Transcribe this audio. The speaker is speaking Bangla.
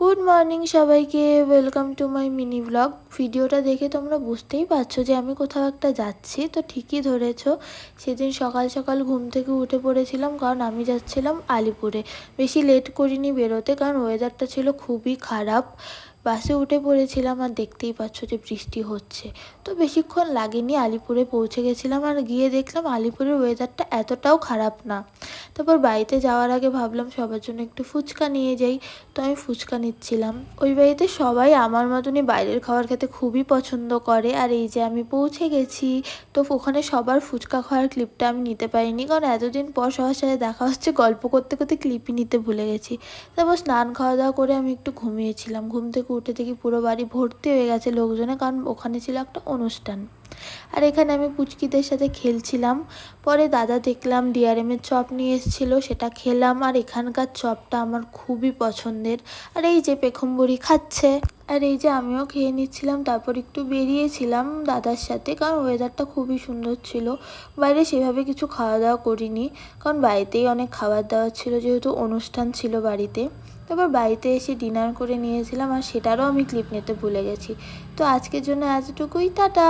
গুড মর্নিং সবাইকে, welcome to my mini blog. ভিডিওটা দেখে তোমরা বুঝতেই পারছো যে আমি কোথাও একটা যাচ্ছি। তো ঠিকই ধরেছো, সেদিন সকাল সকাল ঘুম থেকে উঠে পড়েছিলাম, কারণ আমি যাচ্ছিলাম আলিপুরে। বেশি লেট করিনি বেরোতে, কারণ ওয়েদারটা ছিল খুবই খারাপ। বাসে উঠে পড়েছিলাম আর দেখতেই পাচ্ছ যে বৃষ্টি হচ্ছে। তো বেশিক্ষণ লাগেনি, আলিপুরে পৌঁছে গেছিলাম। আর গিয়ে দেখলাম আলিপুরের ওয়েদারটা এতটাও খারাপ না। তারপর বাড়িতে যাওয়ার আগে ভাবলাম সবার জন্য একটু ফুচকা নিয়ে যাই। তো আমি ফুচকা নিচ্ছিলাম। ওই বাড়িতে সবাই আমার মতনই বাইরের খাবার খেতে খুবই পছন্দ করে। আর এই যে আমি পৌঁছে গেছি। তো ওখানে সবার ফুচকা খাওয়ার ক্লিপটা আমি নিতে পারিনি, কারণ এতদিন পর সবার সাথে দেখা হচ্ছে, গল্প করতে করতে ক্লিপই নিতে ভুলে গেছি। তারপর স্নান খাওয়া দাওয়া করে আমি একটু ঘুমিয়েছিলাম। ঘুম থেকে উঠে দেখি পুরো বাড়ি ভর্তি হয়ে গেছে লোকজনে, কারণ ওখানে ছিল একটা অনুষ্ঠান। আর এখানে আমি পুচকিদের সাথে খেলছিলাম। পরে দাদা দেখলাম ডিআরএমের চপ নিয়ে এসেছিলো, সেটা খেলাম। আর এখানকার চপটা আমার খুবই পছন্দের। আর এই যে পেখমবুড়ি খাচ্ছে, আর এই যে আমিও খেয়ে নিচ্ছিলাম। তারপর একটু বেরিয়েছিলাম দাদার সাথে, কারণ ওয়েদারটা খুবই সুন্দর ছিল। বাইরে সেভাবে কিছু খাওয়া দাওয়া করিনি, কারণ বাড়িতেই অনেক খাবার দাবার ছিল, যেহেতু অনুষ্ঠান ছিল বাড়িতে। তারপর বাড়িতে এসে ডিনার করে নিয়েছিলাম, আর সেটারও আমি ক্লিপ নিতে ভুলে গেছি। তো আজকের জন্য এতটুকুই, টাটা।